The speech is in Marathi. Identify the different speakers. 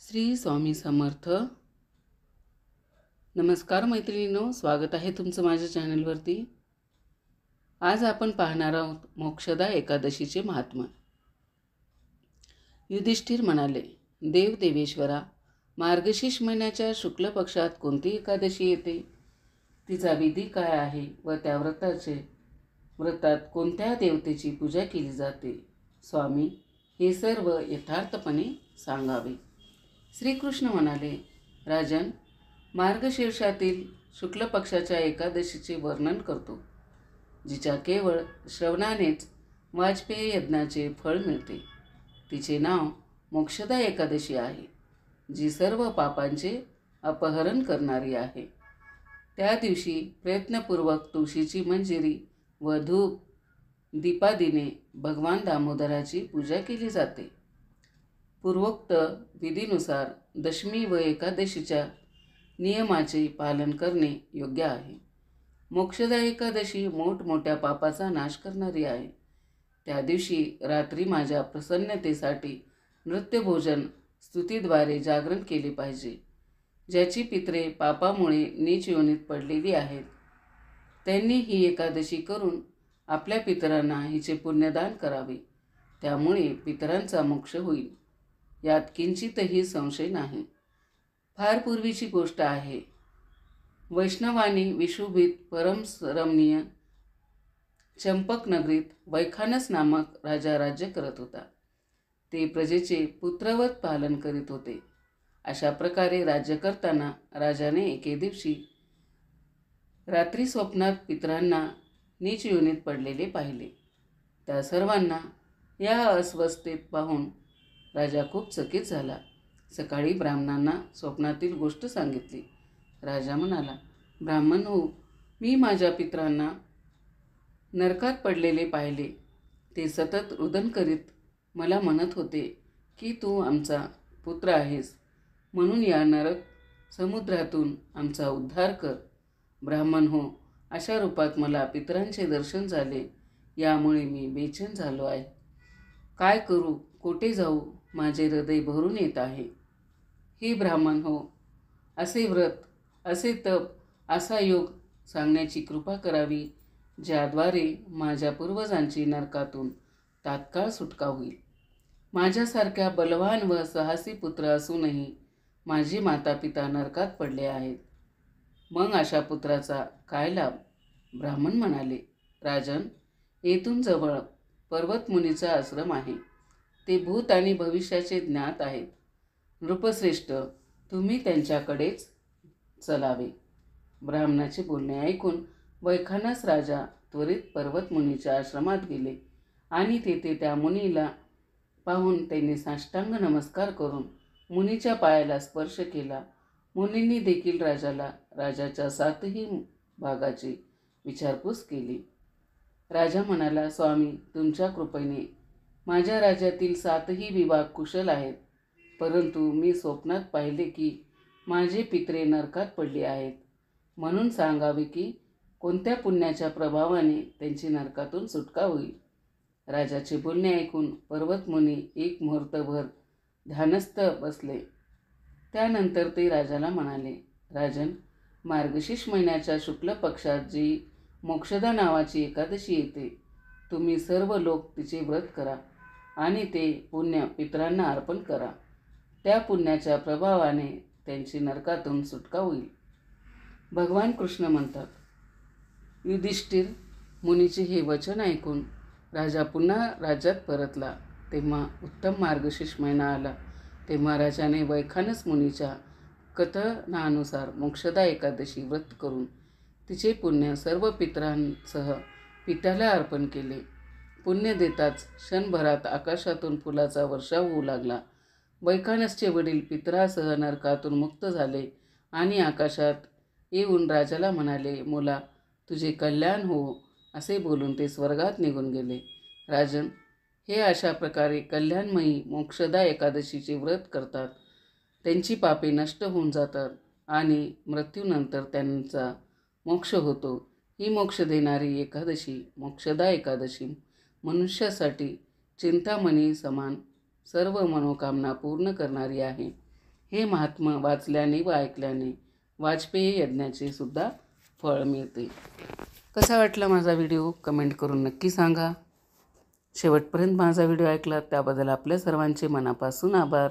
Speaker 1: श्री स्वामी समर्थ. नमस्कार मैत्रिणींनो, स्वागत आहे तुमचं माझ्या चॅनलवरती. आज आपण पाहणार आहोत मोक्षदा एकादशीचे महात्म्य. युधिष्ठिर म्हणाले, देव देवेश्वरा, मार्गशीर्ष महिन्याच्या शुक्ल पक्षात कोणती एकादशी येते, तिचा विधी काय आहे व त्या व्रतात कोणत्या देवतेची पूजा केली जाते? स्वामी, हे सर्व यथार्थपणे सांगावे. श्रीकृष्ण म्हणाले, राजन, मार्गशीर्षातील शुक्ल पक्षाच्या एकादशीचे वर्णन करतो, जिच्या केवळ श्रवणानेच वाजपेयी यज्ञाचे फळ मिळते. तिचे नाव मोक्षदा एकादशी आहे, जी सर्व पापांचे अपहरण करणारी आहे. त्या दिवशी प्रयत्नपूर्वक तुळशीची मंजिरी व धूप दीपादीने भगवान दामोदराची पूजा केली जाते. पूर्वोक्त विधीनुसार दशमी व एकादशीच्या नियमाचे पालन करणे योग्य आहे. मोक्षदा एकादशी मोठमोठ्या पापाचा नाश करणारी आहे. त्या दिवशी रात्री माझ्या प्रसन्नतेसाठी नृत्यभोजन स्तुतीद्वारे जागरण केले पाहिजे. ज्याची पितरे पापामुळे नीच योनीत पडलेली आहेत, त्यांनी ही एकादशी करून आपल्या पितरांना हिचे पुण्यदान करावे. त्यामुळे पितरांचा मोक्ष होईल, यात किंचितही संशय नाही. फार पूर्वीची गोष्ट आहे. वैष्णवानी विशुभीत परमरमणीय चंपक नगरीत वैखानस नामक राजा राज्य करत होता. ते प्रजेचे पुत्रवत पालन करीत होते. अशा प्रकारे राज्य करताना राजाने एके दिवशी रात्री स्वप्नात पितरांना नीच योनीत पडलेले पाहिले. त्या सर्वांना या अस्वस्थेत पाहून राजा खूप चकित झाला. सकाळी ब्राह्मणांना स्वप्नातील गोष्ट सांगितली. राजा म्हणाला, ब्राह्मण हो, मी माझ्या पितरांना नरकात पडलेले पाहिले. ते सतत रुदन करीत मला म्हणत होते की तू आमचा पुत्र आहेस, म्हणून या नरक समुद्रातून आमचा उद्धार कर. ब्राह्मण हो, अशा रूपात मला पितरांचे दर्शन झाले, यामुळे मी बेचैन झालो आहे. काय करू, कोठे जाऊ, माझे हृदय भरून येत आहे. हे ब्राह्मण हो, असे व्रत, असे तप, असा योग सांगण्याची कृपा करावी, ज्याद्वारे माझ्या पूर्वजांची नरकातून तात्काळ सुटका होईल. माझ्यासारख्या बलवान व साहसी पुत्र असूनही माझे माता पिता नरकात पडले आहेत. मग अशा पुत्राचा काय लाभ? ब्राह्मण म्हणाले, राजन, येथून जवळ पर्वतमुनीचा आश्रम आहे. ते भूत आणि भविष्याचे ज्ञात आहेत. नृपश्रेष्ठ, तुम्ही त्यांच्याकडेच चलावे. ब्राह्मणाचे बोलणे ऐकून वैखानस राजा त्वरित पर्वतमुनीच्या आश्रमात गेले आणि तेथे त्या मुनीला पाहून त्यांनी साष्टांग नमस्कार करून मुनीच्या पायाला स्पर्श केला. मुनींनी देखील राजाला राजाच्या 7ही भागाची विचारपूस केली. राजा म्हणाला, स्वामी, तुमच्या कृपेने माझ्या राज्यातील 7ही विभाग कुशल आहेत, परंतु मी स्वप्नात पाहिले की माझे पित्रे नरकात पडली आहेत. म्हणून सांगावे की कोणत्या पुण्याच्या प्रभावाने त्यांची नरकातून सुटका होईल. राजाचे बोलणे ऐकून पर्वतमुनी एक मुहूर्तभर ध्यानस्थ बसले. त्यानंतर ते राजाला म्हणाले, राजन, मार्गशीर्ष महिन्याच्या शुक्ल पक्षात जी मोक्षदा नावाची एकादशी येते, तुम्ही सर्व लोक तिचे व्रत करा आणि ते पुण्य पितरांना अर्पण करा. त्या पुण्याच्या प्रभावाने त्यांची नरकातून सुटका होईल. भगवान कृष्ण म्हणतात, युधिष्ठिर मुनीचे हे वचन ऐकून राजा पुन्हा राज्यात परतला. तेव्हा उत्तम मार्गशीर्ष महिना आला. तेव्हा राजाने वैखानस मुनीच्या कथनानुसार मोक्षदा एकादशी व्रत करून तिचे पुण्य सर्व पितरांसह पित्याला अर्पण केले. पुण्य देताच क्षणभरात आकाशातून फुलाचा वर्षाव होऊ लागला. वैखानसचे वडील पितरासह नरकातून मुक्त झाले आणि आकाशात येऊन राजाला म्हणाले, मुला, तुझे कल्याण हो, असे बोलून ते स्वर्गात निघून गेले. राजन, हे अशा प्रकारे कल्याणमयी मोक्षदा एकादशीचे व्रत करतात. त्यांची पापे नष्ट होऊन जातात आणि मृत्यूनंतर त्यांचा मोक्ष होतो. ही मोक्ष देणारी एकादशी मोक्षदा एकादशी मनुष्यासाठी चिंतामणी समान सर्व मनोकामना पूर्ण करणारी आहे. हे महात्मा वाचल्याने व ऐकल्याने वाजपेयी यज्ञाचे सुद्धा फळ मिळते. कसा वाटला माझा व्हिडिओ कमेंट करून नक्की सांगा. शेवटपर्यंत माझा व्हिडिओ ऐकला त्याबद्दल आपल्या सर्वांचे मनापासून आभार.